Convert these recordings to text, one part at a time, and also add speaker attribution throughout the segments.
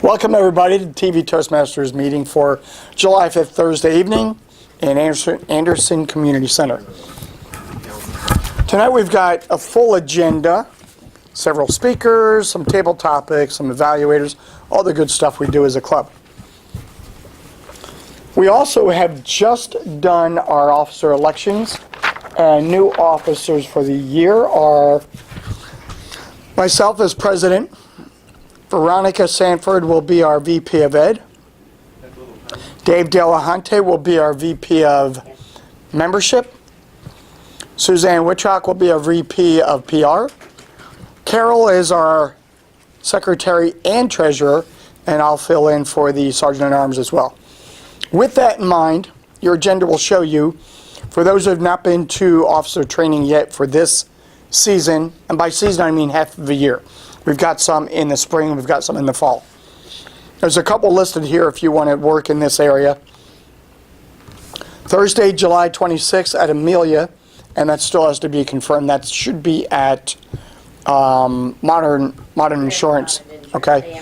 Speaker 1: Welcome everybody to the TV Toastmasters meeting for July 5th, Thursday evening in Anderson Community Center. Tonight we've got a full agenda, several speakers, some table topics, some evaluators, all the good stuff we do as a club. We also have just done our officer elections, and new officers for the year are myself as president. Veronica Sanford will be our VP of Ed. Dave Delahunty will be our VP of Membership. Suzanne Wittrock will be our VP of PR. Carol is our Secretary and Treasurer, and I'll fill in for the Sergeant at Arms as well. With that in mind, your agenda will show you, for those who have not been to officer training yet for this season, and by season I mean half of the year. We've got some in the spring, we've got some in the fall. There's a couple listed here if you want to work in this area. Thursday, July 26th at Amelia, and that still has to be confirmed. That should be at Modern Insurance, okay?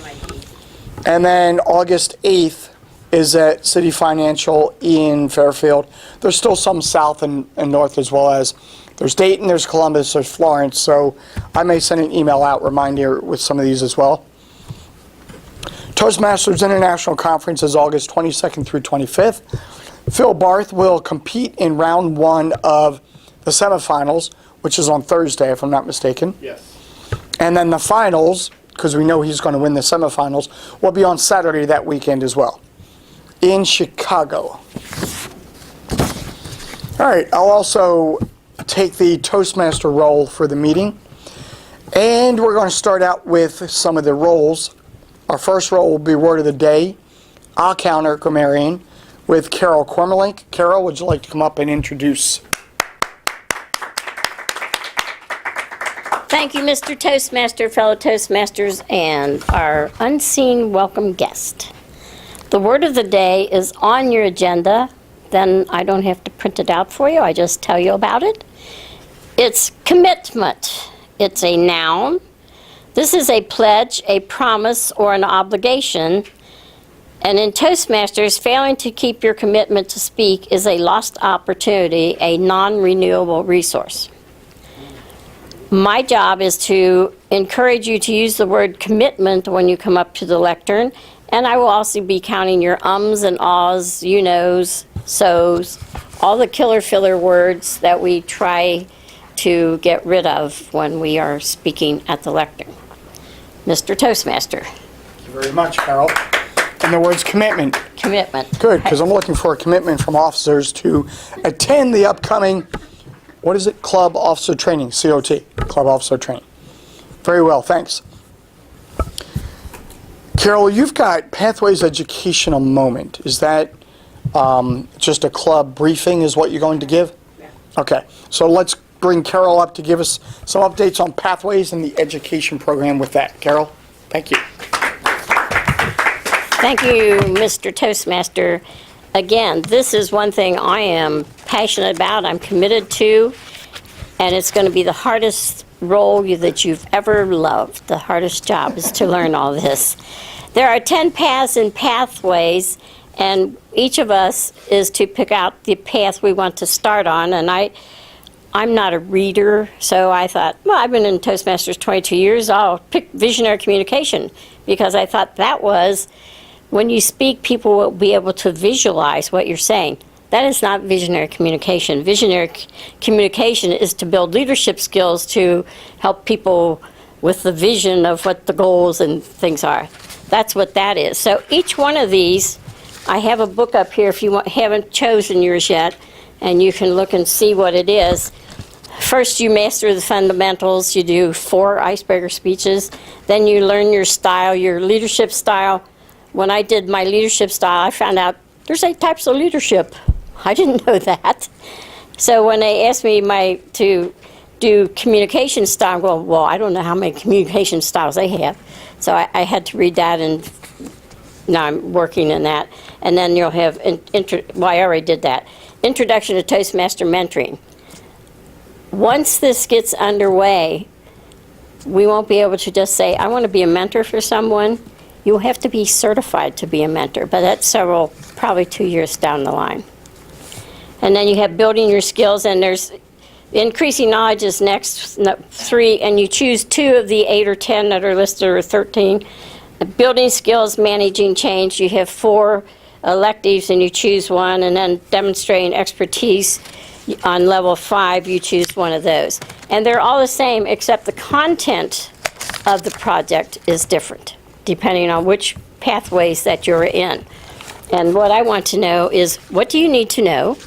Speaker 1: And then August 8th is at City Financial in Fairfield. There's still some south and north as well as. There's Dayton, there's Columbus, there's Florence, so I may send an email out reminder with some of these as well. Toastmasters International Conference is August 22nd through 25th. Phil Barth will compete in round one of the semifinals, which is on Thursday, if I'm not mistaken.
Speaker 2: Yes.
Speaker 1: And then the finals, because we know he's going to win the semifinals, will be on Saturday that weekend as well, in Chicago. All right, I'll also take the Toastmaster role for the meeting. And we're going to start out with some of the roles. Our first role will be Word of the Day. I'll counter grammarian with Carol Cormelink. Carol, would you like to come up and introduce?
Speaker 3: Thank you, Mr. Toastmaster, fellow Toastmasters, and our unseen welcome guest. The word of the day is on your agenda. Then I don't have to print it out for you. I just tell you about it. It's commitment. It's a noun. This is a pledge, a promise, or an obligation. And in Toastmasters, failing to keep your commitment to speak is a lost opportunity, a non-renewable resource. My job is to encourage you to use the word commitment when you come up to the lectern, and I will also be counting your ums and ahs, you knows, so's, all the killer filler words that we try to get rid of when we are speaking at the lectern. Mr. Toastmaster.
Speaker 1: Thank you very much, Carol. And the word's commitment.
Speaker 3: Commitment.
Speaker 1: Good, because I'm looking for a commitment from officers to attend the upcoming, what is it, Club Officer Training, COT, Club Officer Training. Very well, thanks. Carol, you've got Pathways Educational Moment. Is that just a club briefing is what you're going to give?
Speaker 3: Yeah.
Speaker 1: Okay, so let's bring Carol up to give us some updates on Pathways and the education program with that. Carol, thank you.
Speaker 3: Thank you, Mr. Toastmaster. Again, this is one thing I am passionate about, I'm committed to, and it's going to be the hardest role that you've ever loved. The hardest job is to learn all this. There are 10 paths and pathways, and each of us is to pick out the path we want to start on, and I'm not a reader, so I thought, well, I've been in Toastmasters 22 years, I'll pick visionary communication, because I thought that was, when you speak, people will be able to visualize what you're saying. That is not visionary communication. Visionary communication is to build leadership skills to help people with the vision of what the goals and things are. That's what that is. So each one of these, I have a book up here if you haven't chosen yours yet, and you can look and see what it is. First, you master the fundamentals. You do 4 icebreaker speeches. Then you learn your style, your leadership style. When I did my leadership style, I found out there's 8 types of leadership. I didn't know that. So when they asked me to do communication style, well, I don't know how many communication styles they have. So I had to read that, and now I'm working in that. And then you'll have, I already did that. Introduction to Toastmaster Mentoring. Once this gets underway, we won't be able to just say, I want to be a mentor for someone. you'll have to be certified to be a mentor, but that's probably 2 years down the line. And then you have building your skills, and there's increasing knowledge is next, 3, and you choose 2 of the 8 or 10 that are listed, or 13. Building skills, managing change, you have 4 electives and you choose 1, and then demonstrating expertise on level 5, you choose 1 of those. And they're all the same, except the content of the project is different, depending on which pathways that you're in. And what I want to know is, what do you need to know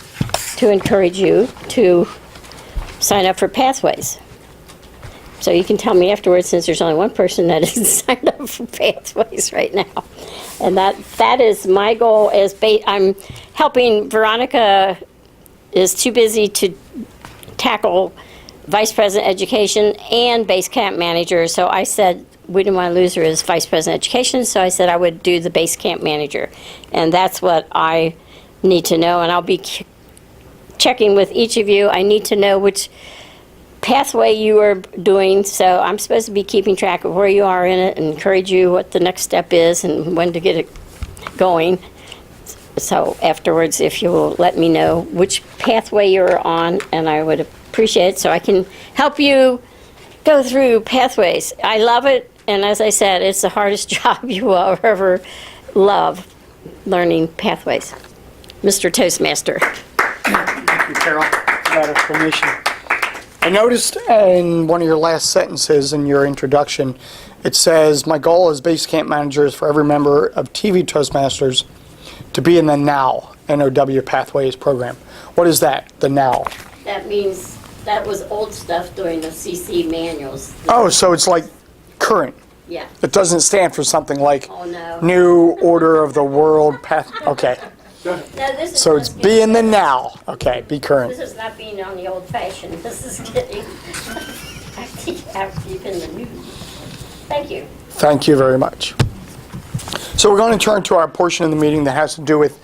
Speaker 3: to encourage you to sign up for pathways? So you can tell me afterwards, since there's only one person that isn't signed up for pathways right now. And that is my goal. I'm helping. Veronica is too busy to tackle Vice President Education and Base Camp Manager. So I said we didn't want to lose her as Vice President Education, so I said I would do the Base Camp Manager. And that's what I need to know. And I'll be checking with each of you. I need to know which pathway you are doing, so I'm supposed to be keeping track of where you are in it and encourage you what the next step is and when to get it going. So afterwards, if you will let me know which pathway you're on, and I would appreciate it so I can help you go through pathways. I love it, and as I said, it's the hardest job you will ever love, learning pathways. Mr. Toastmaster.
Speaker 1: Thank you, Carol, for that explanation. I noticed in one of your last sentences in your introduction, it says, my goal as Base Camp Manager is for every member of TV Toastmasters to be in the NOW, NOW Pathways program. What is that, the NOW?
Speaker 3: That means that was old stuff during the CC manuals.
Speaker 1: Oh, so it's like current.
Speaker 3: Yeah.
Speaker 1: It doesn't stand for something like
Speaker 3: Oh, no.
Speaker 1: New Order of the World Path. Okay.
Speaker 3: No, this is
Speaker 1: So it's
Speaker 3: not
Speaker 1: be in the now. Okay, be current.
Speaker 3: This is not being on the old fashioned. This is getting active in the new. Thank you.
Speaker 1: Thank you very much. So we're going to turn to our portion of the meeting that has to do with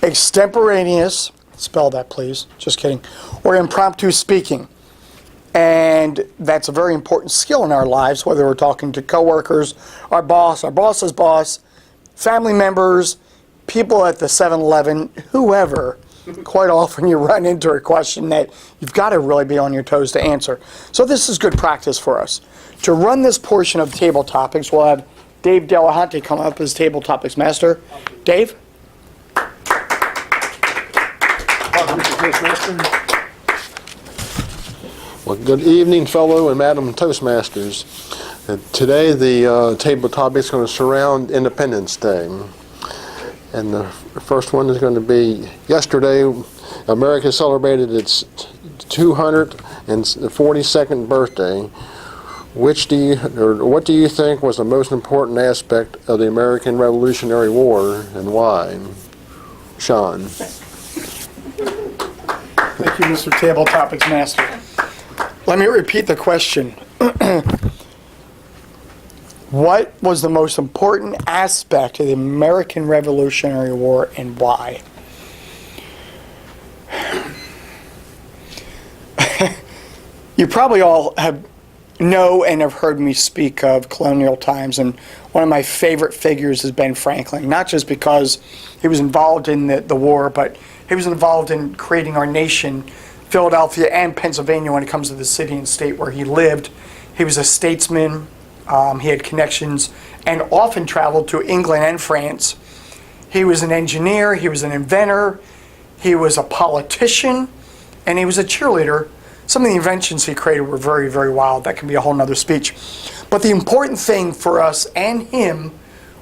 Speaker 1: extemporaneous, spell that please, just kidding, or impromptu speaking. And that's a very important skill in our lives, whether we're talking to coworkers, our boss's boss, family members, people at the 7-Eleven, whoever. Quite often you run into a question that you've got to really be on your toes to answer. So this is good practice for us. To run this portion of Table Topics, we'll have Dave Delahunty come up as Table Topics Master. Dave?
Speaker 2: Well, good evening, fellow and Madam Toastmasters. Today the table topic is going to surround Independence Day. And the first one is going to be, yesterday, America celebrated its 242nd birthday. What do you think was the most important aspect of the American Revolutionary War, and why? Sean.
Speaker 1: Thank you, Mr. Table Topics Master. Let me repeat the question. What was the most important aspect of the American Revolutionary War, and why? You probably all know and have heard me speak of colonial times, and one of my favorite figures is Ben Franklin, not just because he was involved in the war, but he was involved in creating our nation, Philadelphia and Pennsylvania, when it comes to the city and state where he lived. He was a statesman. He had connections and often traveled to England and France. He was an engineer, he was an inventor, he was a politician, and he was a cheerleader. Some of the inventions he created were very, very wild. That can be a whole nother speech. But the important thing for us and him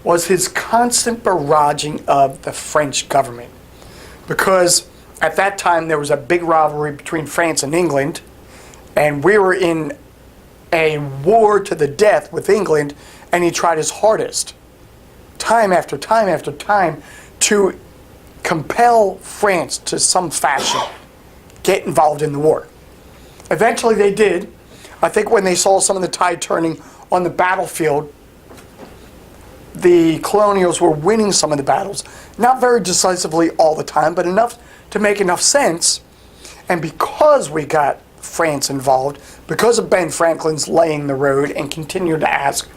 Speaker 1: was his constant barraging of the French government. Because at that time there was a big rivalry between France and England, and we were in a war to the death with England, and he tried his hardest, time after time after time, to compel France to some fashion get involved in the war. Eventually they did. I think when they saw some of the tide turning on the battlefield, the colonials were winning some of the battles, not very decisively all the time, but enough to make enough sense. And because we got France involved, because of Ben Franklin's laying the road and continued to ask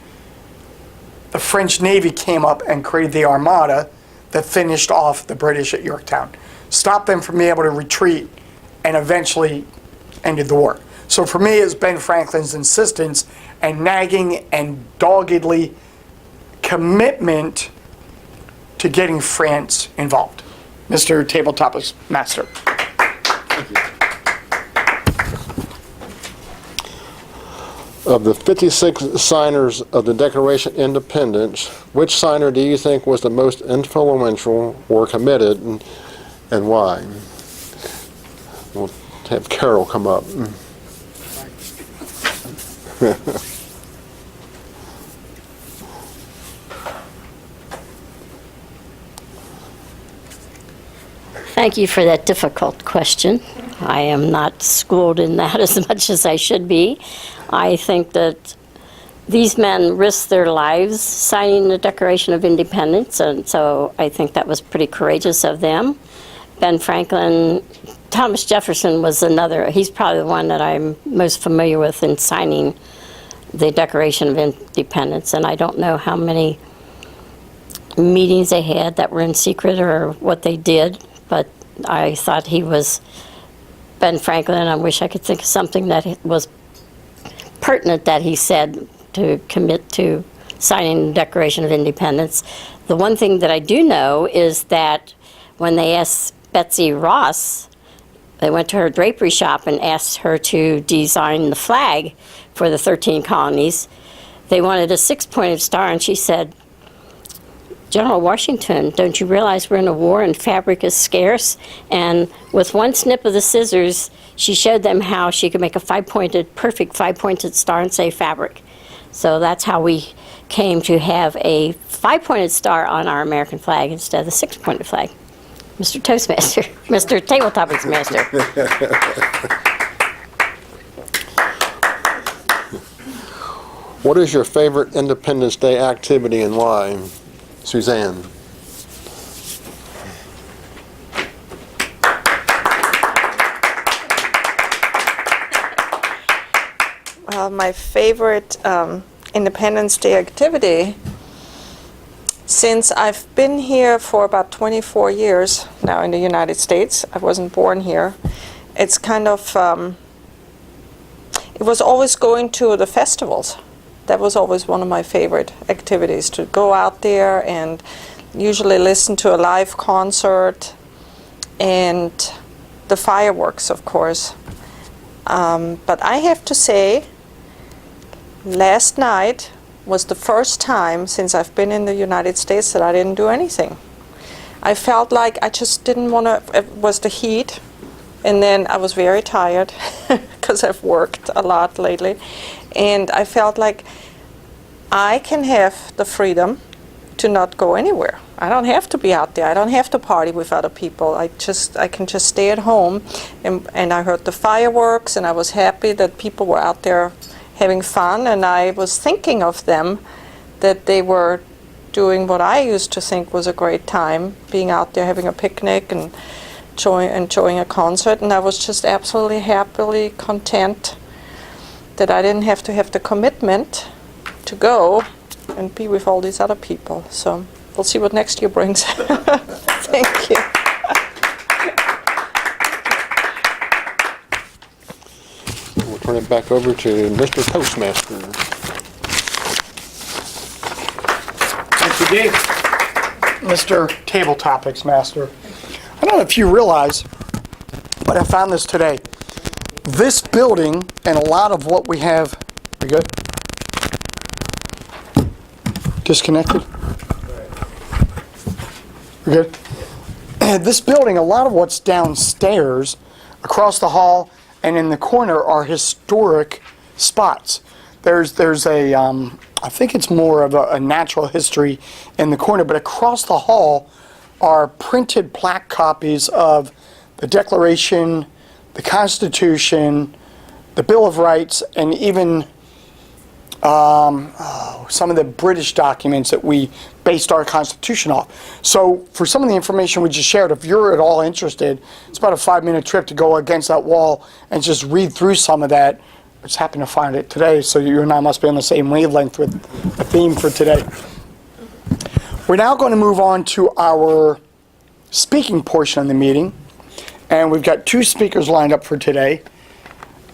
Speaker 1: the French Navy came up and created the Armada that finished off the British at Yorktown, stopped them from being able to retreat, and eventually ended the war. So for me, it's Ben Franklin's insistence and nagging and doggedly commitment to getting France involved. Mr. Tabletop Master.
Speaker 2: Of the 56 signers of the Declaration of Independence, which signer do you think was the most influential or committed, and why? We'll have Carol come up.
Speaker 3: Thank you for that difficult question. I am not schooled in that as much as I should be. I think that these men risked their lives signing the Declaration of Independence, and so I think that was pretty courageous of them. Ben Franklin, Thomas Jefferson was another. He's probably the one that I'm most familiar with in signing the Declaration of Independence, and I don't know how many meetings they had that were in secret or what they did, but I thought he was Ben Franklin, and I wish I could think of something that was pertinent that he said to commit to signing the Declaration of Independence. The one thing that I do know is that when they asked Betsy Ross, they went to her drapery shop and asked her to design the flag for the 13 colonies. They wanted a 6-pointed star, and she said, General Washington, don't you realize we're in a war and fabric is scarce? And with one snip of the scissors, she showed them how she could make a perfect 5-pointed star and say fabric. So that's how we came to have a 5-pointed star on our American flag instead of the 6-pointed flag. Mr. Toastmaster, Mr. Tabletop Master.
Speaker 2: What is your favorite Independence Day activity and why? Suzanne.
Speaker 4: Well, my favorite Independence Day activity, since I've been here for about 24 years now in the United States, I wasn't born here, it's kind of, it was always going to the festivals. That was always one of my favorite activities, to go out there and usually listen to a live concert and the fireworks, of course. But I have to say, last night was the first time since I've been in the United States that I didn't do anything. I felt like I just didn't want to, it was the heat, and then I was very tired because I've worked a lot lately. And I felt like I can have the freedom to not go anywhere. I don't have to be out there. I don't have to party with other people. I can just stay at home. And I heard the fireworks, and I was happy that people were out there having fun. And I was thinking of them, that they were doing what I used to think was a great time, being out there having a picnic and enjoying a concert. And I was just absolutely happily content that I didn't have to have the commitment to go and be with all these other people. So we'll see what next year brings. Thank you.
Speaker 2: We'll turn it back over to Mr. Toastmaster.
Speaker 1: Thank you, Dave. Mr. Tabletop Master. I don't know if you realize, but I found this today. This building and a lot of what we have, we good? Disconnected? We good? This building, a lot of what's downstairs, across the hall, and in the corner are historic spots. There's a, I think it's more of a natural history in the corner, but across the hall are printed plaque copies of the Declaration, the Constitution, the Bill of Rights, and even some of the British documents that we based our Constitution off. So for some of the information we just shared, if you're at all interested, it's about a 5-minute trip to go against that wall and just read through some of that. I just happened to find it today, so you and I must be on the same wavelength with the theme for today. We're now going to move on to our speaking portion of the meeting, and we've got two speakers lined up for today.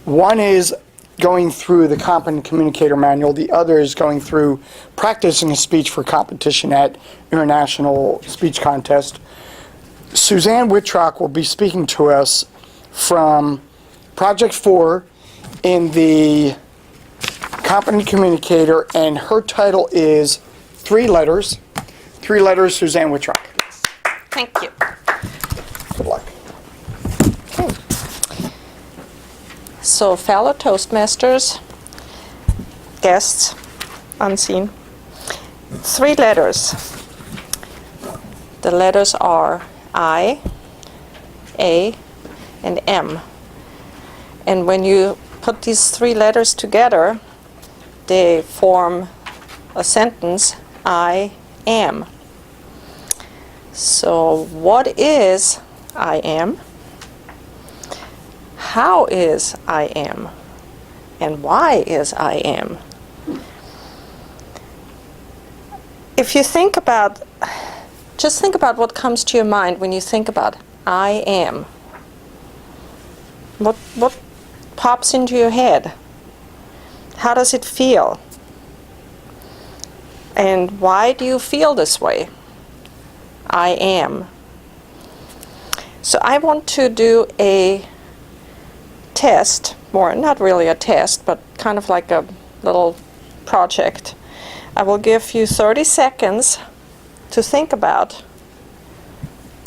Speaker 1: One is going through the Competent Communicator Manual. The other is going through practicing a speech for competition at International Speech Contest. Suzanne Wittrock will be speaking to us from Project 4 in the Competent Communicator, and her title is Three Letters. Three Letters, Suzanne Wittrock.
Speaker 4: Thank you.
Speaker 1: Good luck.
Speaker 4: So, fellow Toastmasters, guests, unseen, three letters. The letters are I, A, and M. And when you put these three letters together, they form a sentence, I am. So, what is I am? How is I am? And why is I am? If you think about, just think about what comes to your mind when you think about I am. What pops into your head? How does it feel? And why do you feel this way? I am. So I want to do a test, or not really a test, but kind of like a little project. I will give you 30 seconds to think about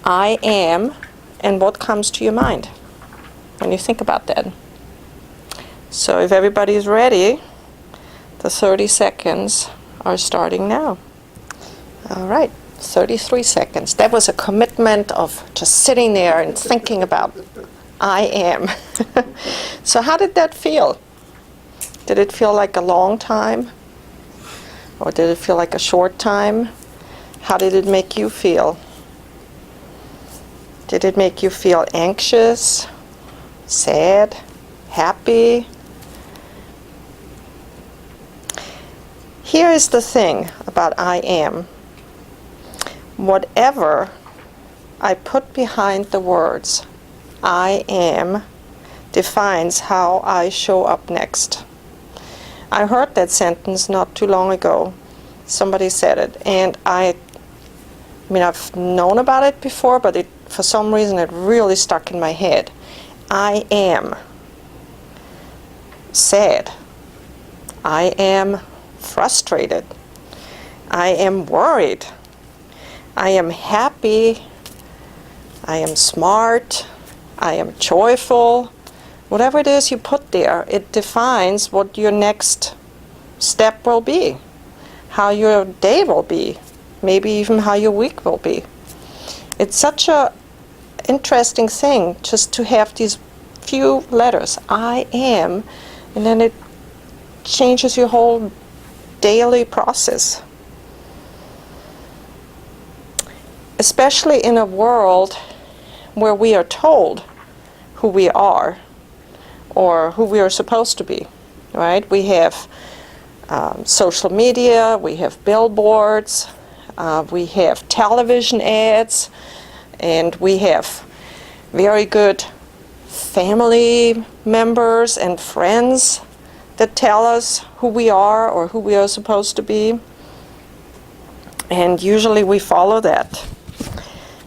Speaker 4: I am and what comes to your mind when you think about that. So if everybody is ready, the 30 seconds are starting now. All right, 33 seconds. That was a commitment of just sitting there and thinking about I am. So how did that feel? Did it feel like a long time? Or did it feel like a short time? How did it make you feel? Did it make you feel anxious, sad, happy? Here is the thing about I am. Whatever I put behind the words I am defines how I show up next. I heard that sentence not too long ago. Somebody said it, and I mean, I've known about it before, but for some reason it really stuck in my head. I am sad. I am frustrated. I am worried. I am happy. I am smart. I am joyful. Whatever it is you put there, it defines what your next step will be, how your day will be, maybe even how your week will be. It's such a interesting thing just to have these few letters, I am, and then it changes your whole daily process. Especially in a world where we are told who we are or who we are supposed to be, right? We have social media, we have billboards, we have television ads, and we have very good family members and friends that tell us who we are or who we are supposed to be. And usually we follow that.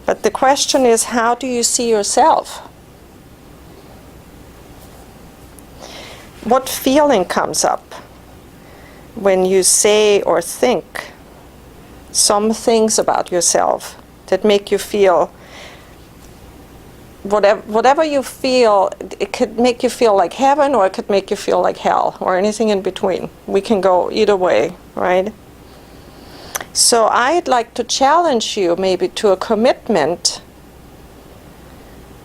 Speaker 4: But the question is, how do you see yourself? What feeling comes up when you say or think some things about yourself that make you feel whatever you feel? It could make you feel like heaven, or it could make you feel like hell, or anything in between. We can go either way, right? So I'd like to challenge you maybe to a commitment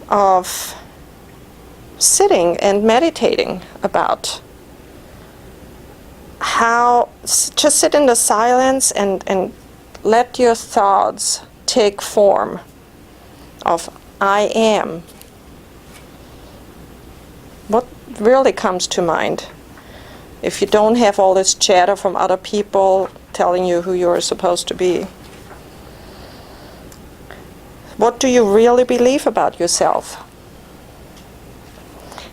Speaker 4: of sitting and meditating about how, just sit in the silence and let your thoughts take form of I am. What really comes to mind? If you don't have all this chatter from other people telling you who you're supposed to be. What do you really believe about yourself?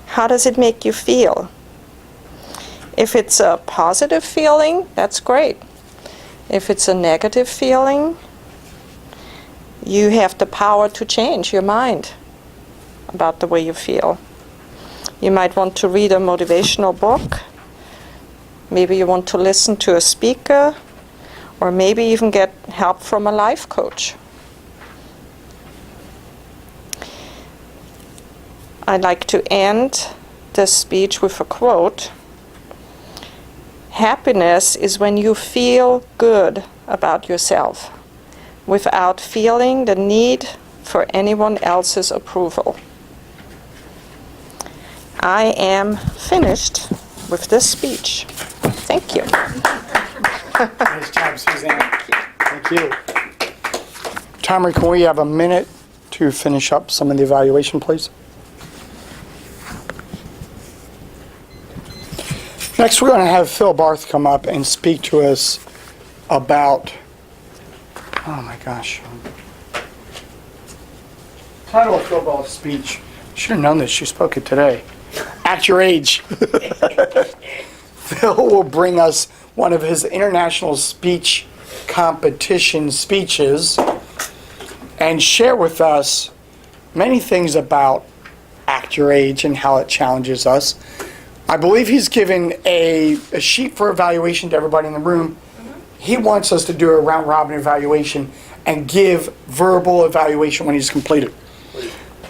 Speaker 4: How does it make you feel? If it's a positive feeling, that's great. If it's a negative feeling, you have the power to change your mind about the way you feel. You might want to read a motivational book. Maybe you want to listen to a speaker, or maybe even get help from a life coach. I'd like to end this speech with a quote. Happiness is when you feel good about yourself without feeling the need for anyone else's approval. I am finished with this speech. Thank you.
Speaker 1: Nice job, Suzanne. Thank you. Timer, can we have a minute to finish up some of the evaluation, please? Next, we're going to have Phil Barth come up and speak to us about, oh my gosh. Title of Phil Barth's speech. Should have known this. She spoke it today. Act Your Age. Phil will bring us one of his international speech competition speeches and share with us many things about Act Your Age and how it challenges us. I believe he's given a sheet for evaluation to everybody in the room. He wants us to do a round robin evaluation and give verbal evaluation when he's completed.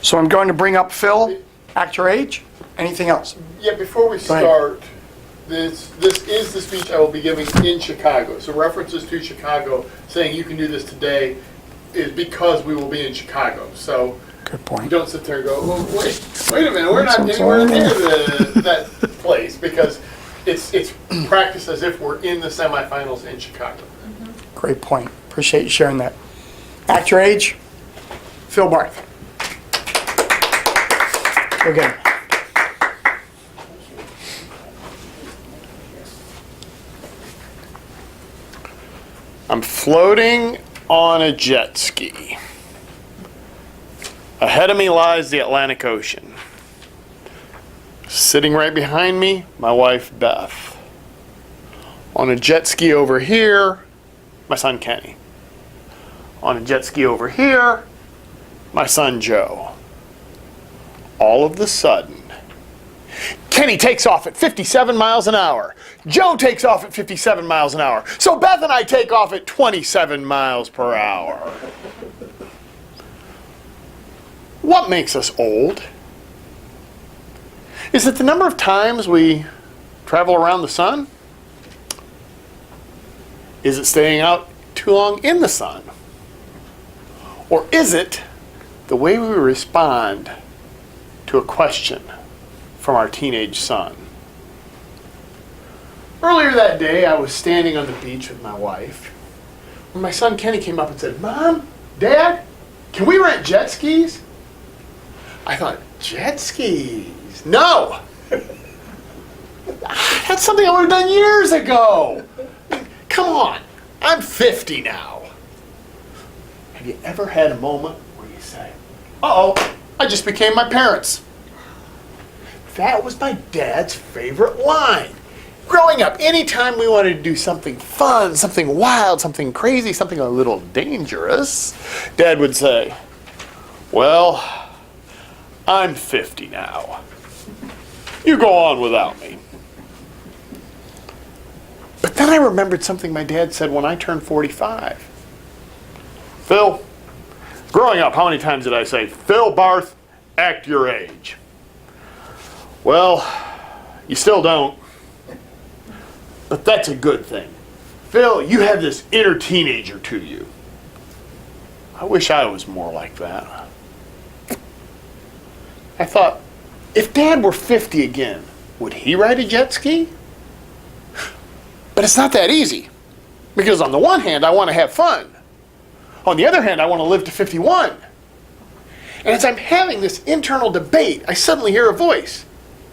Speaker 1: So I'm going to bring up Phil, Act Your Age. Anything else?
Speaker 2: Yeah, before we start, this is the speech I will be giving in Chicago. So references to Chicago saying you can do this today is because we will be in Chicago. So
Speaker 1: Good point.
Speaker 2: don't sit there and go, well, wait a minute, we're not anywhere near that place, because it's practiced as if we're in the semifinals in Chicago.
Speaker 1: Great point. Appreciate you sharing that. Act Your Age, Phil Barth. Again.
Speaker 5: I'm floating on a jet ski. Ahead of me lies the Atlantic Ocean. Sitting right behind me, my wife Beth. On a jet ski over here, my son Kenny. On a jet ski over here, my son Joe. All of the sudden, Kenny takes off at 57 miles an hour. Joe takes off at 57 miles an hour. So Beth and I take off at 27 miles per hour. What makes us old? Is it the number of times we travel around the sun? Is it staying out too long in the sun? Or is it the way we respond to a question from our teenage son? Earlier that day, I was standing on the beach with my wife when my son Kenny came up and said, "Mom, Dad, can we rent jet skis?" I thought, jet skis? No! That's something I would have done years ago. Come on, I'm 50 now. Have you ever had a moment where you say, uh-oh, I just became my parents? That was my dad's favorite line. Growing up, anytime we wanted to do something fun, something wild, something crazy, something a little dangerous, Dad would say, "Well, I'm 50 now. You go on without me." But then I remembered something my dad said when I turned 45. "Phil, growing up, how many times did I say, 'Phil Barth, act your age'? Well, you still don't. But that's a good thing. Phil, you have this inner teenager to you. I wish I was more like that." I thought, if Dad were 50 again, would he ride a jet ski? But it's not that easy. Because on the one hand, I want to have fun. On the other hand, I want to live to 51. And as I'm having this internal debate, I suddenly hear a voice.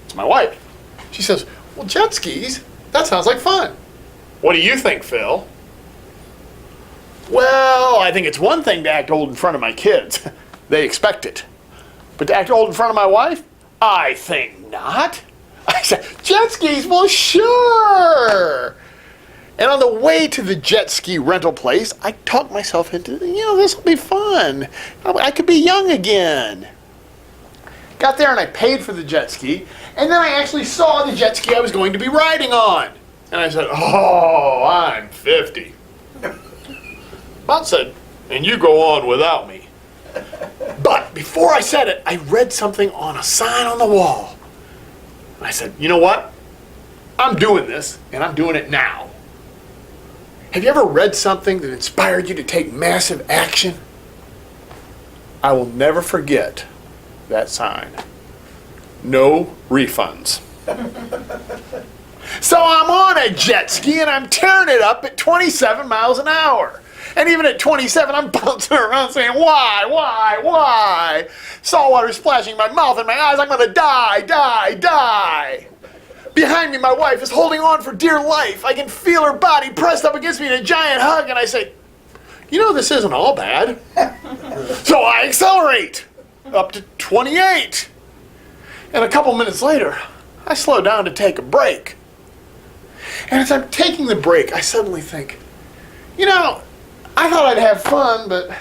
Speaker 5: It's my wife. She says, "Well, jet skis, that sounds like fun. What do you think, Phil?" Well, I think it's one thing to act old in front of my kids. They expect it. But to act old in front of my wife? I think not. I said, jet skis? Well, sure. And on the way to the jet ski rental place, I talked myself into, this will be fun. I could be young again. Got there and I paid for the jet ski, and then I actually saw the jet ski I was going to be riding on. And I said, oh, I'm 50. Bob said, and you go on without me. But before I said it, I read something on a sign on the wall. I said, you know what? I'm doing this, and I'm doing it now. Have you ever read something that inspired you to take massive action? I will never forget that sign. No refunds. So I'm on a jet ski, and I'm tearing it up at 27 miles an hour. And even at 27, I'm bouncing around saying, why? Salt water splashing my mouth and my eyes. I'm going to die. Behind me, my wife is holding on for dear life. I can feel her body pressed up against me in a giant hug. And I say, this isn't all bad. So I accelerate up to 28. And a couple minutes later, I slow down to take a break. And as I'm taking the break, I suddenly think, I thought I'd have fun, but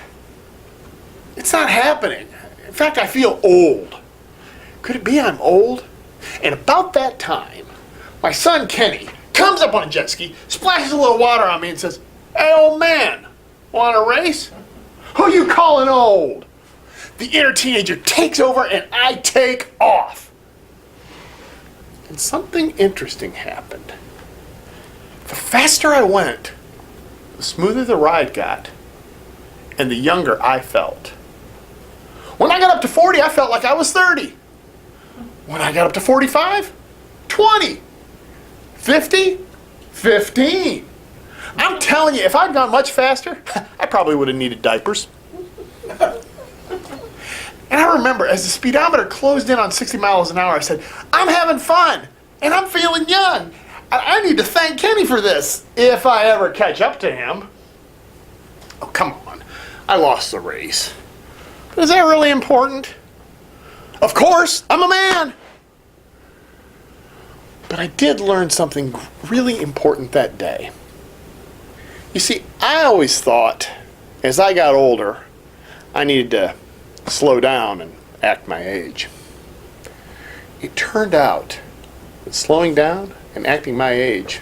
Speaker 5: it's not happening. In fact, I feel old. Could it be I'm old? And about that time, my son Kenny comes up on a jet ski, splashes a little water on me and says, hey, old man, want a race? Who you calling old? The inner teenager takes over and I take off. And something interesting happened. The faster I went, the smoother the ride got, and the younger I felt. When I got up to 40, I felt like I was 30. When I got up to 45, 20. 50, 15. I'm telling you, if I'd gone much faster, I probably would have needed diapers. And I remember as the speedometer closed in on 60 miles an hour, I said, I'm having fun, and I'm feeling young. I need to thank Kenny for this, if I ever catch up to him. Oh, come on. I lost the race. But is that really important? Of course, I'm a man. But I did learn something really important that day. You see, I always thought, as I got older, I needed to slow down and act my age. It turned out that slowing down and acting my age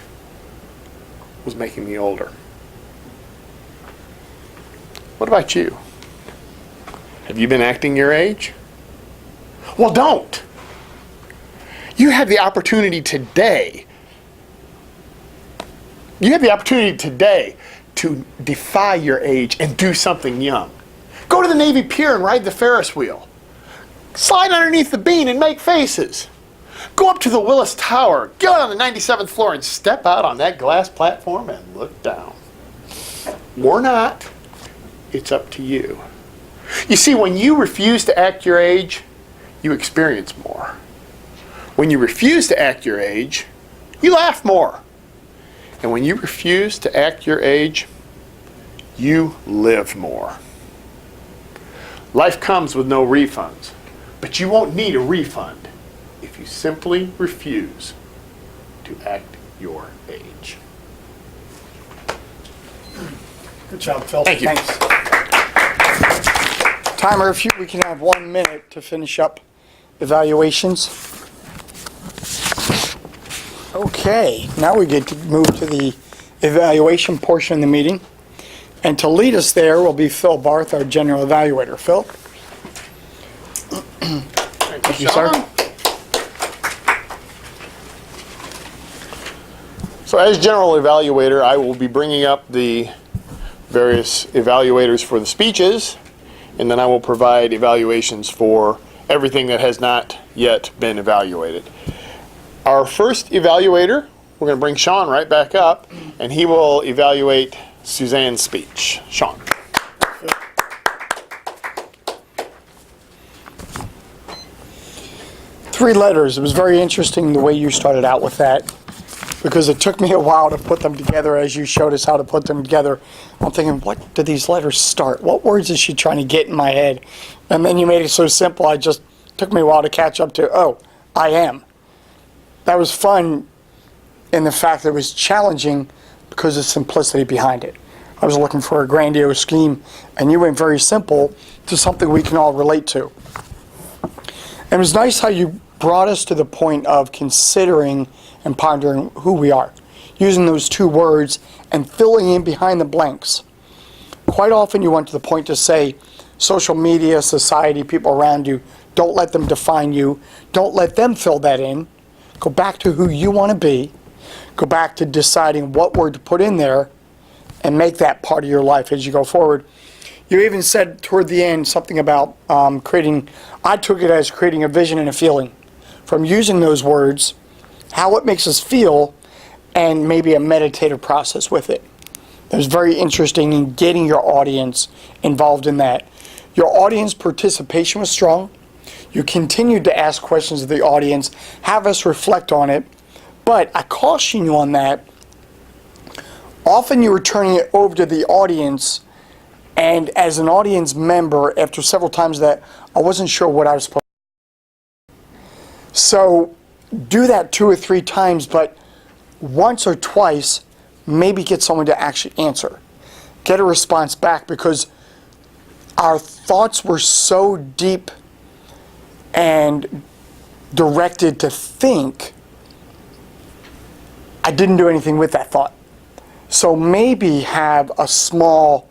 Speaker 5: was making me older. What about you? Have you been acting your age? Well, don't. You have the opportunity today. You have the opportunity today to defy your age and do something young. Go to the Navy Pier and ride the Ferris wheel. Slide underneath the beam and make faces. Go up to the Willis Tower, get on the 97th floor and step out on that glass platform and look down. Or not, it's up to you. You see, when you refuse to act your age, you experience more. When you refuse to act your age, you laugh more. And when you refuse to act your age, you live more. Life comes with no refunds, but you won't need a refund if you simply refuse to act your age.
Speaker 1: Good job, Phil.
Speaker 5: Thank you.
Speaker 1: Thanks. Timer, if we can have 1 minute to finish up evaluations. Okay, now we get to move to the evaluation portion of the meeting. And to lead us there will be Phil Barth, our general evaluator. Phil?
Speaker 5: Thank
Speaker 1: you, sir.
Speaker 2: So as general evaluator, I will be bringing up the various evaluators for the speeches, and then I will provide evaluations for everything that has not yet been evaluated. Our first evaluator, we're going to bring Sean right back up, and he will evaluate Suzanne's speech. Sean.
Speaker 1: Three letters. It was very interesting the way you started out with that. because it took me a while to put them together as you showed us how to put them together. I'm thinking, what do these letters start? What words is she trying to get in my head? And then you made it so simple, took me a while to catch up to, oh, I am. That was fun in the fact that it was challenging because of the simplicity behind it. I was looking for a grandiose scheme, and you went very simple to something we can all relate to. And it was nice how you brought us to the point of considering and pondering who we are, using those two words and filling in behind the blanks. Quite often you went to the point to say, social media, society, people around you, don't let them define you. Don't let them fill that in. Go back to who you want to be. Go back to deciding what word to put in there and make that part of your life as you go forward. You even said toward the end something about I took it as creating a vision and a feeling. From using those words, how it makes us feel, and maybe a meditative process with it. It was very interesting in getting your audience involved in that. Your audience participation was strong. You continued to ask questions of the audience, have us reflect on it, but I caution you on that. Often you were turning it over to the audience, and as an audience member, after several times that, I wasn't sure what I was supposed to do. So do that 2 or 3 times, but once or twice, maybe get someone to actually answer. Get a response back, because our thoughts were so deep and directed to think, I didn't do anything with that thought. So maybe have a small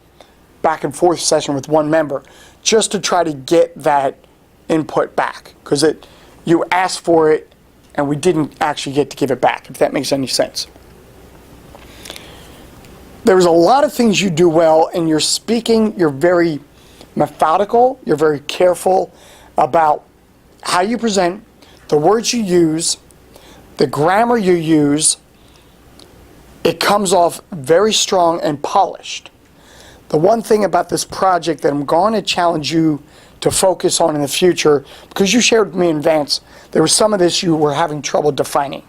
Speaker 1: back and forth session with one member just to try to get that input back, because you asked for it and we didn't actually get to give it back, if that makes any sense. There was a lot of things you do well in your speaking. You're very methodical, you're very careful about how you present, the words you use, the grammar you use. It comes off very strong and polished. The one thing about this project that I'm going to challenge you to focus on in the future, because you shared with me in advance, there was some of this you were having trouble defining.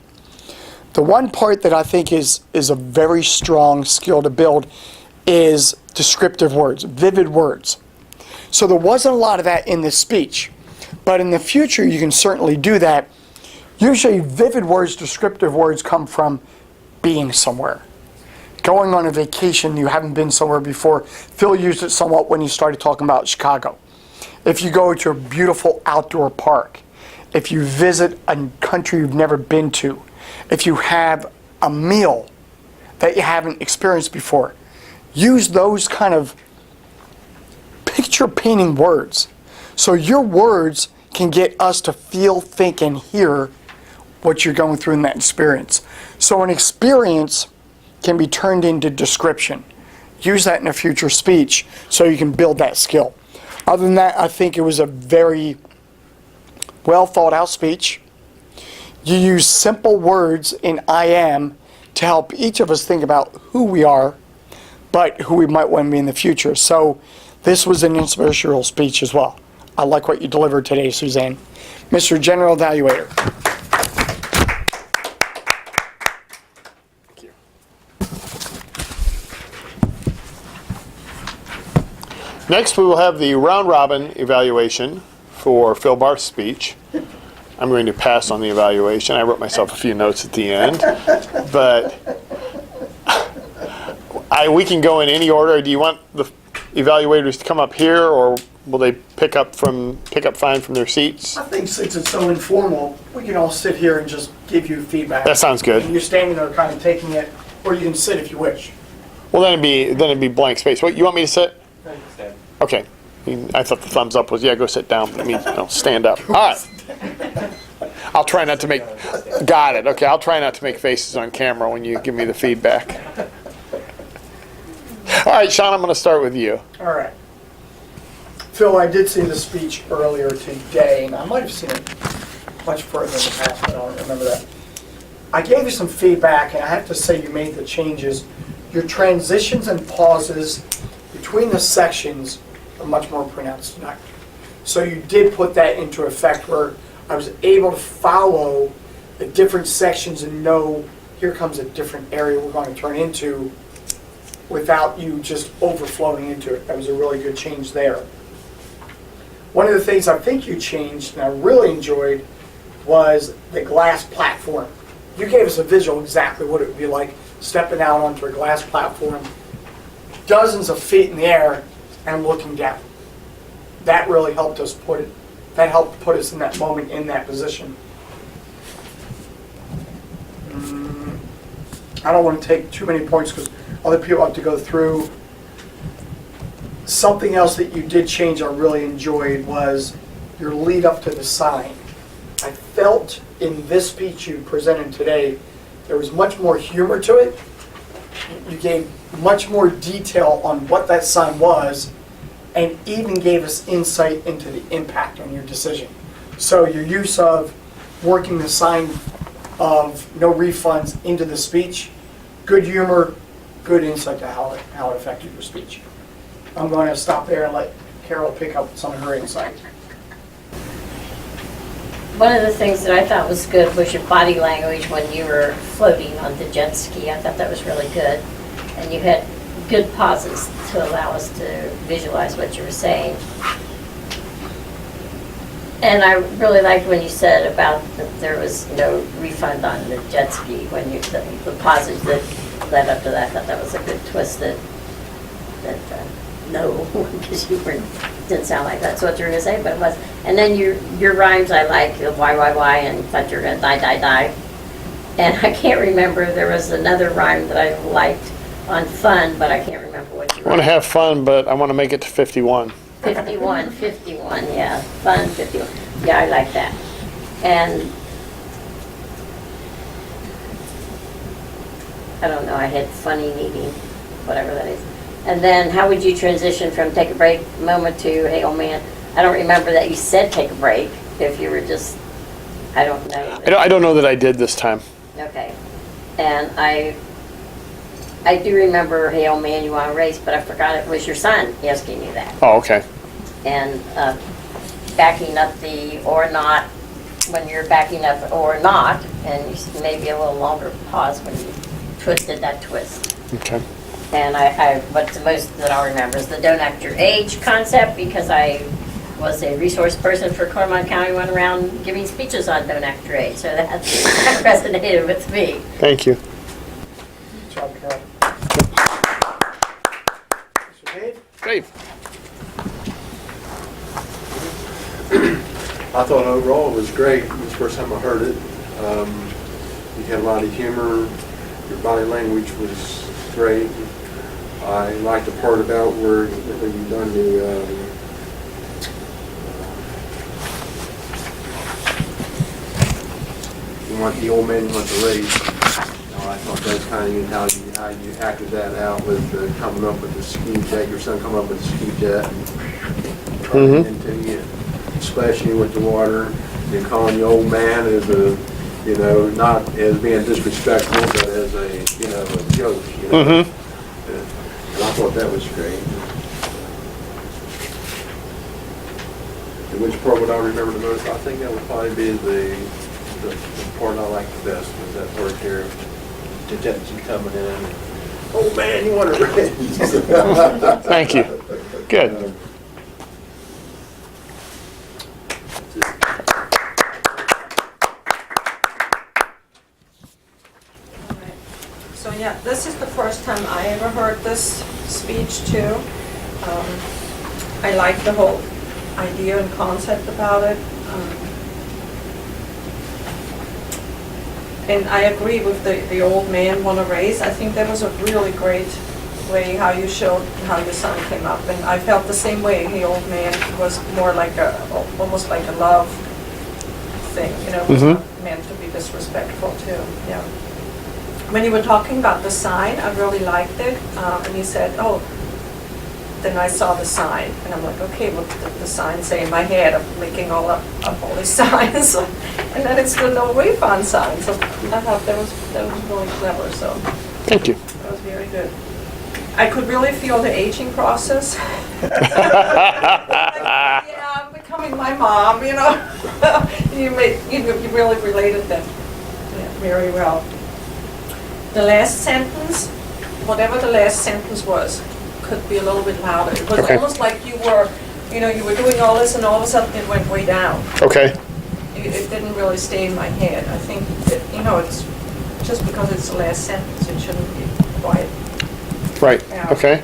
Speaker 1: The one part that I think is a very strong skill to build is descriptive words, vivid words. So there wasn't a lot of that in this speech, but in the future you can certainly do that. Usually vivid words, descriptive words come from being somewhere. Going on a vacation, you haven't been somewhere before. Phil used it somewhat when he started talking about Chicago. If you go to a beautiful outdoor park, if you visit a country you've never been to, if you have a meal that you haven't experienced before, use those kind of picture painting words. So your words can get us to feel, think, and hear what you're going through in that experience. So an experience can be turned into description. Use that in a future speech so you can build that skill. Other than that, I think it was a very well thought out speech. You use simple words in I am to help each of us think about who we are, but who we might want to be in the future. So this was an inspirational speech as well. I like what you delivered today, Suzanne. Mr. General Evaluator.
Speaker 2: Thank you. Next, we will have the round robin evaluation for Phil Barth's speech. I'm going to pass on the evaluation. I wrote myself a few notes at the end, but we can go in any order. Do you want the evaluators to come up here, or will they pick up fine from their seats?
Speaker 1: I think since it's so informal, we can all sit here and just give you feedback.
Speaker 2: That sounds good.
Speaker 1: And you're standing there kind of taking it, or you can sit if you wish.
Speaker 2: Well, then it'd be blank space. What, you want me to sit? Okay. I thought the thumbs up was, yeah, go sit down, but it means, stand up. All right. I'll try not to make, got it. Okay, I'll try not to make faces on camera when you give me the feedback. All right, Sean, I'm going to start with you.
Speaker 1: All right. Phil, I did see the speech earlier today, and I might have seen it much further in the past, but I don't remember that. I gave you some feedback, and I have to say you made the changes. Your transitions and pauses between the sections are much more pronounced tonight. So you did put that into effect where I was able to follow the different sections and know here comes a different area we're going to turn into without you just overflowing into it. That was a really good change there. One of the things I think you changed, and I really enjoyed, was the glass platform. You gave us a visual exactly what it would be like stepping out onto a glass platform, dozens of feet in the air, and looking down. That really helped us put us in that moment, in that position. I don't want to take too many points because other people have to go through. Something else that you did change I really enjoyed was your lead up to the sign. I felt in this speech you presented today, there was much more humor to it. You gave much more detail on what that sign was, and even gave us insight into the impact on your decision. So your use of working the sign of no refunds into the speech, good humor, good insight to how it affected your speech. I'm going to stop there and let Carol pick up some of her insight.
Speaker 3: One of the things that I thought was good was your body language when you were floating on the jet ski. I thought that was really good. And you had good pauses to allow us to visualize what you were saying. And I really liked when you said about that there was no refund on the jet ski, when you, the pauses that led up to that. I thought that was a good twist that no, because didn't sound like that's what you were going to say, but it was. And then your rhymes I like, why, and thought you were going to die. And I can't remember, there was another rhyme that I liked on fun, but I can't remember what you
Speaker 2: I want to have fun, but I want to make it to 51.
Speaker 3: 51, yeah, fun, 51. Yeah, I like that. And I don't know, I had funny needing, whatever that is. And then how would you transition from take a break moment to, hey, oh man, I don't remember that you said take a break, if you were just, I don't know.
Speaker 2: I don't know that I did this time.
Speaker 3: Okay. And I do remember, hey, oh man, you want to race, but I forgot it was your son asking you that.
Speaker 2: Oh, okay.
Speaker 3: And backing up the or not, when you're backing up or not, and you maybe a little longer pause when you twisted that twist.
Speaker 2: Okay.
Speaker 3: And what's the most that I'll remember is the don't act your age concept, because I was a resource person for Claremont County, went around giving speeches on don't act your age, so that resonated with me.
Speaker 2: Thank you.
Speaker 1: Good job, Carol. Mr. Dave?
Speaker 2: Dave.
Speaker 6: I thought overall it was great. It was the first time I heard it. You had a lot of humor. Your body language was great. I liked the part about where you done the you want the old man, you want the race. I thought that's kind of neat how you acted that out with coming up with the ski jet. Your son come up with the ski jet and turning into you, splashing you with the water, and calling you old man as a, not as being disrespectful, but as a, a joke. And I thought that was great. And which part would I remember the most? I think that would probably be the part I liked the best, was that part here, the Jetson coming in. Oh man, you want to race?
Speaker 2: Thank you. Good.
Speaker 4: So yeah, this is the first time I ever heard this speech too. I like the whole idea and concept about it. And I agree with the old man want to race. I think that was a really great way how you showed how your son came up. And I felt the same way. The old man was more like almost like a love thing, it was not meant to be disrespectful too, yeah. When you were talking about the sign, I really liked it, and you said, oh, then I saw the sign, and I'm like, okay, what did the sign say in my head? I'm making all up all these signs, and then it's the no refund sign, so I thought that was really clever, so.
Speaker 2: Thank you.
Speaker 4: That was very good. I could really feel the aging process. Yeah, I'm becoming my mom, You really related that very well. the last sentence, whatever the last sentence was, could be a little bit louder. It was
Speaker 5: Okay.
Speaker 4: almost like you were doing all this and all of a sudden it went way down.
Speaker 5: Okay.
Speaker 4: It didn't really stay in my head. I think that, it's just because it's the last sentence, it shouldn't be quiet.
Speaker 5: Right.
Speaker 4: Yeah.
Speaker 5: Okay.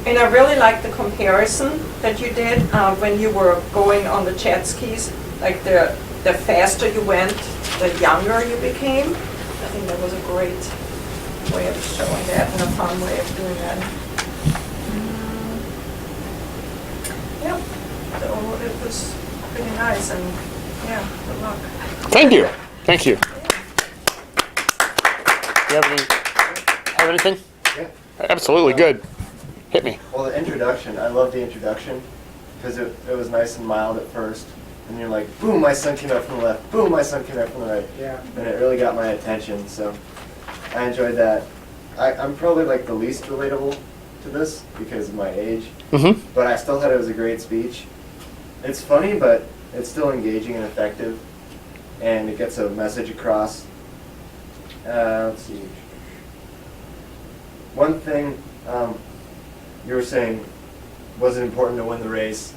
Speaker 4: And I really like the comparison that you did when you were going on the jet skis. Like the faster you went, the younger you became. I think that was a great way of showing that and a fun way of doing that. Yep. So it was pretty nice and yeah, good luck.
Speaker 5: Thank you. Thank you. Do you have anything?
Speaker 7: Yeah.
Speaker 5: Absolutely. Good. Hit me.
Speaker 7: Well, the introduction, I love the introduction because it was nice and mild at first. And you're like, boom, my son came out from the left. Boom, my son came out from the right.
Speaker 1: Yeah.
Speaker 7: And it really got my attention, so I enjoyed that. I'm probably like the least relatable to this because of my age,
Speaker 5: Mm-hmm.
Speaker 7: but I still thought it was a great speech. It's funny, but it's still engaging and effective, and it gets a message across. Let's see. One thing you were saying, was it important to win the race?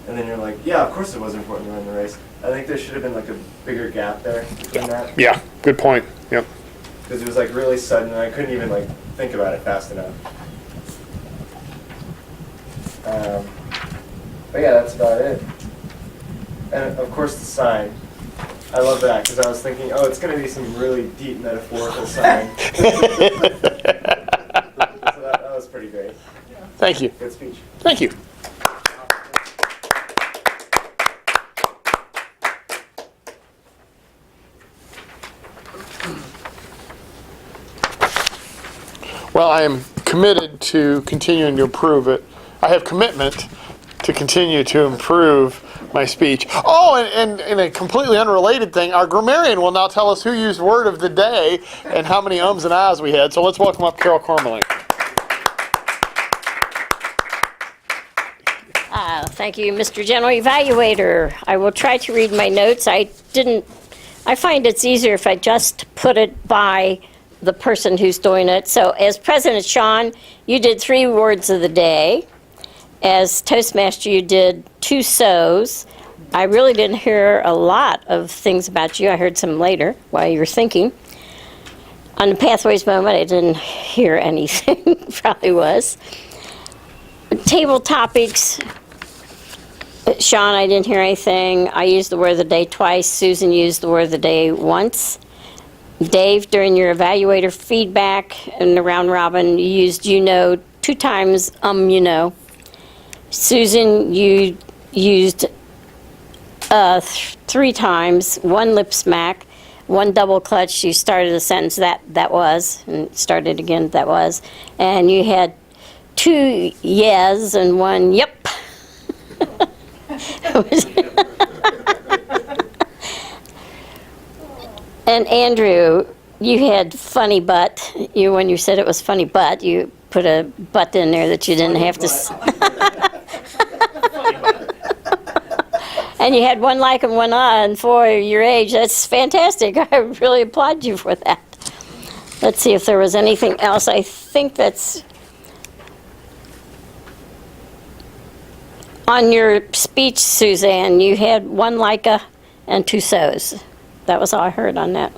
Speaker 7: And then you're like, yeah, of course it was important to win the race. I think there should have been like a bigger gap there between that.
Speaker 5: Yeah. Good point. Yep.
Speaker 7: Because it was like really sudden and I couldn't even like think about it fast enough. But yeah, that's about it. And of course the sign. I love that because I was thinking, oh, it's going to be some really deep metaphorical sign. So that was pretty great.
Speaker 5: Thank you.
Speaker 7: Good speech.
Speaker 5: Thank you. Well, I am committed to continuing to improve it. I have commitment to continue to improve my speech. Oh, and a completely unrelated thing, our grammarian will now tell us who used word of the day and how many ums and ahs we had. So let's welcome up Carol Cormelink.
Speaker 3: Thank you, Mr. General Evaluator. I will try to read my notes. I find it's easier if I just put it by the person who's doing it. So as President Sean, you did 3 words of the day. As Toastmaster, you did 2 so's. I really didn't hear a lot of things about you. I heard some later while you were thinking. On the Pathways moment, I didn't hear anything. Probably was. Table topics. Sean, I didn't hear anything. I used the word of the day twice. Susan used the word of the day once. Dave, during your evaluator feedback in the round robin, you used 2 times, Susan, you used 3 times, 1 lip smack, 1 double clutch. You started a sentence, that was, and started again, that was. And you had 2 yes and 1 yep. And Andrew, you had funny butt. When you said it was funny butt, you put a butt in there that you didn't have to. And you had 1 like and 1 and for your age. That's fantastic. I really applaud you for that. Let's see if there was anything else. I think that's on your speech, Suzanne. You had 1 like and 2 so's. That was all I heard on that.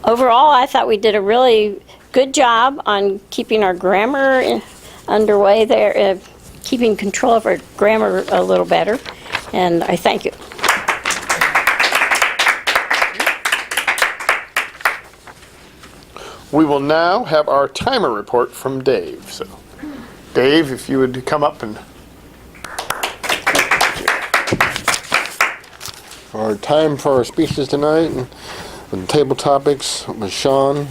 Speaker 3: Overall, I thought we did a really good job on keeping our grammar underway there, keeping control of our grammar a little better, and I thank you.
Speaker 5: We will now have our timer report from Dave. So, Dave, if you would come up and...
Speaker 2: Our time for our speeches tonight, the table topics was Sean.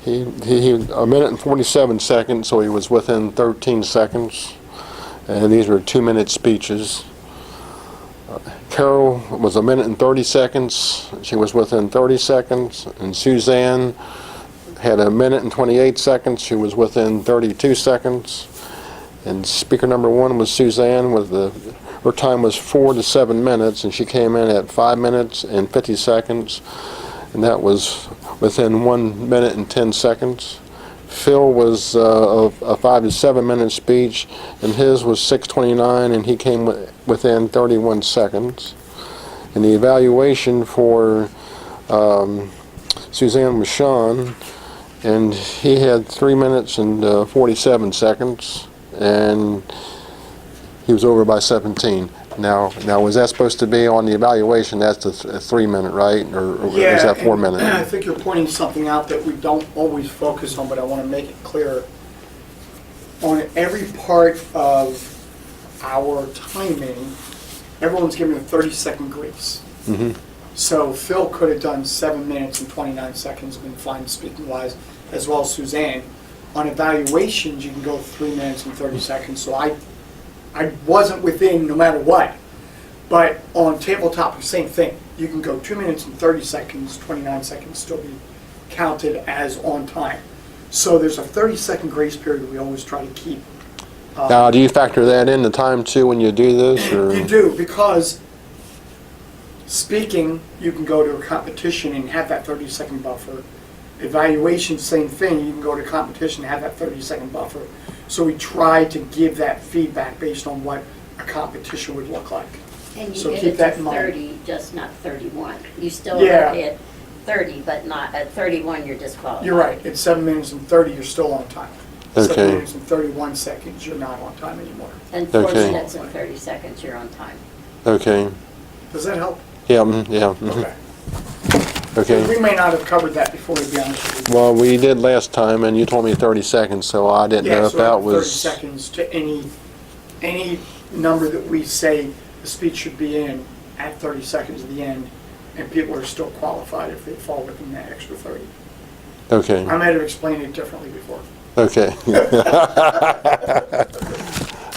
Speaker 2: He 1 minute and 47 seconds, so he was within 13 seconds. And these were 2-minute speeches. Carol was 1 minute and 30 seconds. She was within 30 seconds. And Suzanne had 1 minute and 28 seconds. She was within 32 seconds. And speaker number 1 was Suzanne with her time was 4 to 7 minutes, and she came in at 5 minutes and 50 seconds, and that was within 1 minute and 10 seconds. Phil was a 5 to 7 minute speech, and his was 6:29, and he came within 31 seconds. And the evaluation for Suzanne was Sean, and he had 3 minutes and 47 seconds, and he was over by 17. Now, was that supposed to be on the evaluation? That's a 3 minute, right? Or is that 4 minutes?
Speaker 1: I think you're pointing something out that we don't always focus on, but I want to make it clear. On every part of our timing, everyone's given a 30-second grace.
Speaker 2: Mm-hmm.
Speaker 1: So Phil could have done 7 minutes and 29 seconds, been fine speaking-wise, as well as Suzanne. On evaluations, you can go 3 minutes and 30 seconds, so I wasn't within no matter what. But on tabletop, same thing. You can go 2 minutes and 30 seconds, 29 seconds still be counted as on time. So there's a 30-second grace period we always try to keep.
Speaker 2: Now, do you factor that in the time too when you do this? Or?
Speaker 1: You do, because speaking, you can go to a competition and have that 30-second buffer. Evaluation, same thing. You can go to competition and have that 30-second buffer. So we try to give that feedback based on what a competition would look like.
Speaker 3: And you
Speaker 1: So
Speaker 3: hit
Speaker 1: keep
Speaker 3: it
Speaker 1: that
Speaker 3: to
Speaker 1: in mind.
Speaker 3: 30, just not 31. You still
Speaker 1: Yeah.
Speaker 3: hit 30, but not at 31, you're disqualified.
Speaker 1: You're right. At 7 minutes and 30, you're still on time.
Speaker 2: Okay.
Speaker 1: 7 minutes and 31 seconds, you're not on time anymore.
Speaker 3: And 4
Speaker 2: Okay.
Speaker 3: minutes and 30 seconds, you're on time.
Speaker 2: Okay.
Speaker 1: Does that help?
Speaker 2: Yeah. Yeah. Mhm.
Speaker 1: Okay.
Speaker 2: Okay.
Speaker 1: We may not have covered that before, to be honest with you.
Speaker 2: Well, we did last time, and you told me 30 seconds, so I didn't know
Speaker 1: Yeah,
Speaker 2: if
Speaker 1: so
Speaker 2: that
Speaker 1: 30
Speaker 2: was.
Speaker 1: seconds to any number that we say the speech should be in at 30 seconds at the end, and people are still qualified if they fall within that extra 30.
Speaker 2: Okay.
Speaker 1: I might have explained it differently before.
Speaker 2: Okay.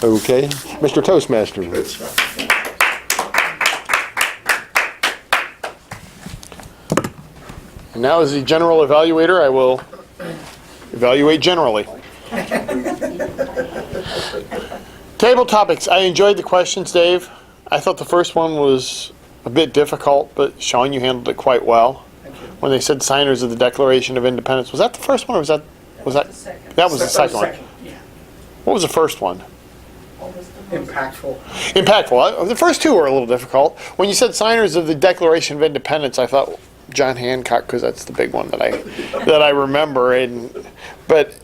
Speaker 2: Okay. Mr. Toastmaster.
Speaker 5: And now as the general evaluator, I will evaluate generally. Table topics. I enjoyed the questions, Dave. I thought the first one was a bit difficult, but Sean, you handled it quite well. When they said signers of the Declaration of Independence, was that the first one or was that that was the second one?
Speaker 1: Yeah.
Speaker 5: What was the first one?
Speaker 1: Impactful.
Speaker 5: Impactful. The first two were a little difficult. When you said signers of the Declaration of Independence, I thought John Hancock, because that's the big one that I remember. But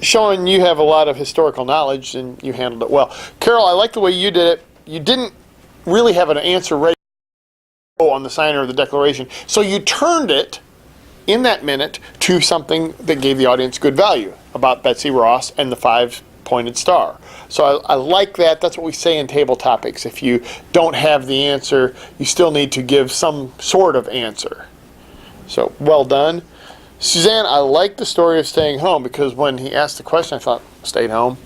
Speaker 5: Sean, you have a lot of historical knowledge and you handled it well. Carol, I like the way you did it. You didn't really have an answer ready on the signer of the Declaration, so you turned it in that minute to something that gave the audience good value about Betsy Ross and the 5-pointed star. So I like that. That's what we say in table topics. If you don't have the answer, you still need to give some sort of answer. So well done. Suzanne, I like the story of staying home because when he asked the question, I thought, stayed home.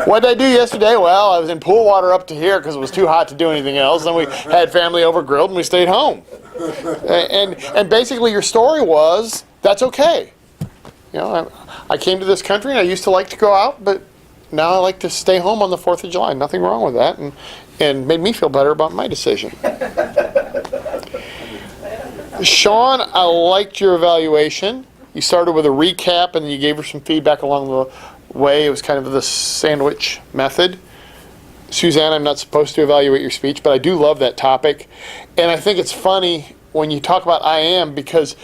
Speaker 5: What did I do yesterday? Well, I was in pool water up to here because it was too hot to do anything else. Then we had family over, grilled, and we stayed home. And basically your story was, that's okay. You know, I came to this country and I used to like to go out, but now I like to stay home on the 4th of July. Nothing wrong with that, and made me feel better about my decision. Sean, I liked your evaluation. You started with a recap and you gave her some feedback along the way. It was kind of the sandwich method. Suzanne, I'm not supposed to evaluate your speech, but I do love that topic. And I think it's funny when you talk about I am because,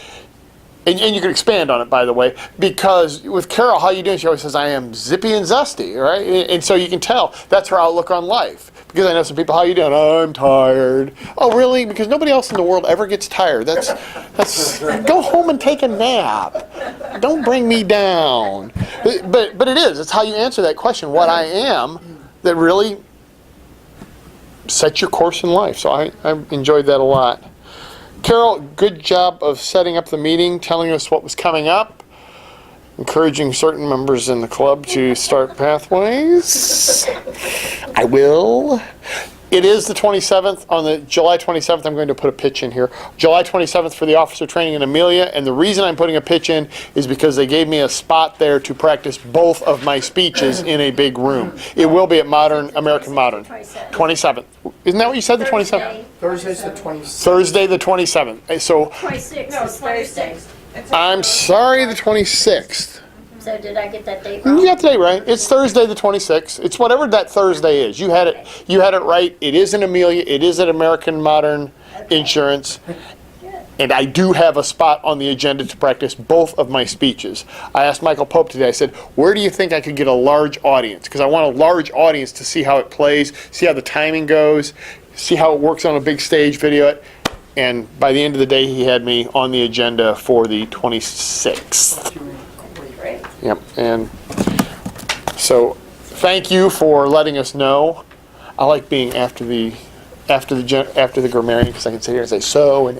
Speaker 5: and you can expand on it, by the way, because with Carol, how you doing? She always says, I am zippy and zesty, right? And so you can tell that's her outlook on life. Because I know some people, how you doing? Oh, I'm tired. Oh, really? Because nobody else in the world ever gets tired. That's go home and take a nap. Don't bring me down. But it is. It's how you answer that question, what I am, that really sets your course in life. So I enjoyed that a lot. Carol, good job of setting up the meeting, telling us what was coming up, encouraging certain members in the club to start pathways. I will.
Speaker 2: It is the 27th. On the July 27th, I'm going to put a pitch in here. July 27th for the officer training in Amelia, and the reason I'm putting a pitch in is because they gave me a spot there to practice both of my speeches in a big room. It will be at American Modern. 27th. Isn't that what you said, the 27th?
Speaker 1: Thursday's the 26th.
Speaker 2: Thursday, the 27th. So,
Speaker 3: 26 is Thursday.
Speaker 2: I'm sorry, the 26th.
Speaker 3: So did I get that date wrong?
Speaker 2: You got the date right. It's Thursday the 26th. It's whatever that Thursday is. You had it. You had it right. It is in Amelia. It is at American Modern Insurance. And I do have a spot on the agenda to practice both of my speeches. I asked Michael Pope today, I said, where do you think I could get a large audience? Because I want a large audience to see how it plays, see how the timing goes, see how it works on a big stage, video it. And by the end of the day, he had me on the agenda for the 26th.
Speaker 3: Great.
Speaker 2: Yep, and so thank you for letting us know. I like being after the grammarian because I can sit here and say so and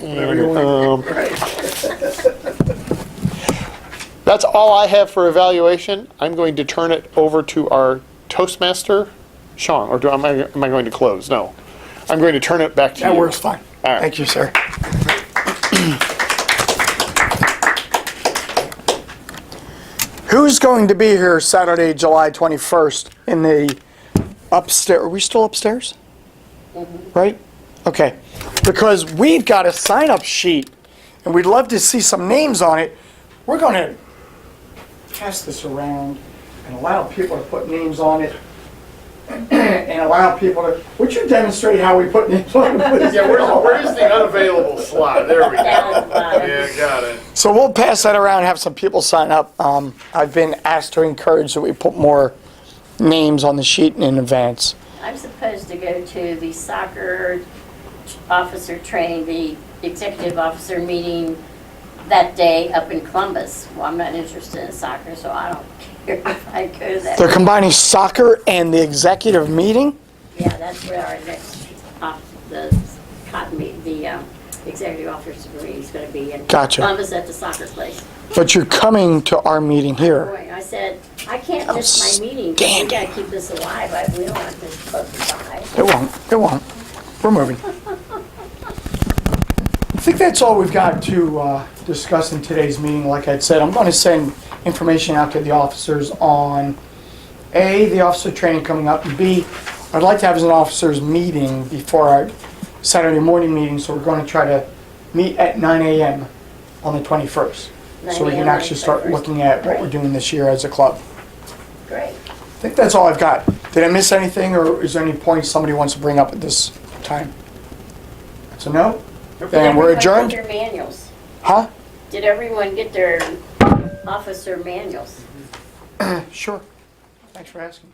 Speaker 2: That's all I have for evaluation. I'm going to turn it over to our Toastmaster, Sean, or am I going to close? No, I'm going to turn it back to you.
Speaker 1: That works fine.
Speaker 2: All right.
Speaker 1: Thank you, sir. Who's going to be here Saturday, July 21st in the upstairs? Are we still upstairs? Right? Okay. Because we've got a sign-up sheet, and we'd love to see some names on it. We're going to pass this around and allow people to put names on it. And allow people to... Would you demonstrate how we put names on it?
Speaker 5: Yeah, where's the unavailable slot? There we go. Yeah, got it.
Speaker 1: So we'll pass that around and have some people sign up. I've been asked to encourage that we put more names on the sheet in advance.
Speaker 3: I'm supposed to go to the soccer officer training, the executive officer meeting that day up in Columbus. Well, I'm not interested in soccer, so I don't care if I go to that.
Speaker 1: They're combining soccer and the executive meeting?
Speaker 3: Yeah, that's where our next, the executive officer meeting is going to be in
Speaker 1: Gotcha.
Speaker 3: Columbus at the soccer place.
Speaker 1: But you're coming to our meeting here.
Speaker 3: Boy, I said, I can't miss my meeting. We got to keep this alive. We don't want this close to die.
Speaker 1: It won't. It won't. We're moving. I think that's all we've got to discuss in today's meeting. Like I said, I'm going to send information out to the officers on A, the officer training coming up, and B, I'd like to have an officers meeting before our Saturday morning meeting, so we're going to try to meet at 9 a.m. on the 21st. So we
Speaker 3: 9
Speaker 1: can
Speaker 3: a.m.
Speaker 1: actually start looking at what we're doing this year as a club.
Speaker 3: Great.
Speaker 1: I think that's all I've got. Did I miss anything, or is there any points somebody wants to bring up at this time? So no? Then we're adjourned?
Speaker 3: Did everyone get their manuals?
Speaker 1: Huh?
Speaker 3: Did everyone get their officer manuals?
Speaker 1: Sure. Thanks for asking.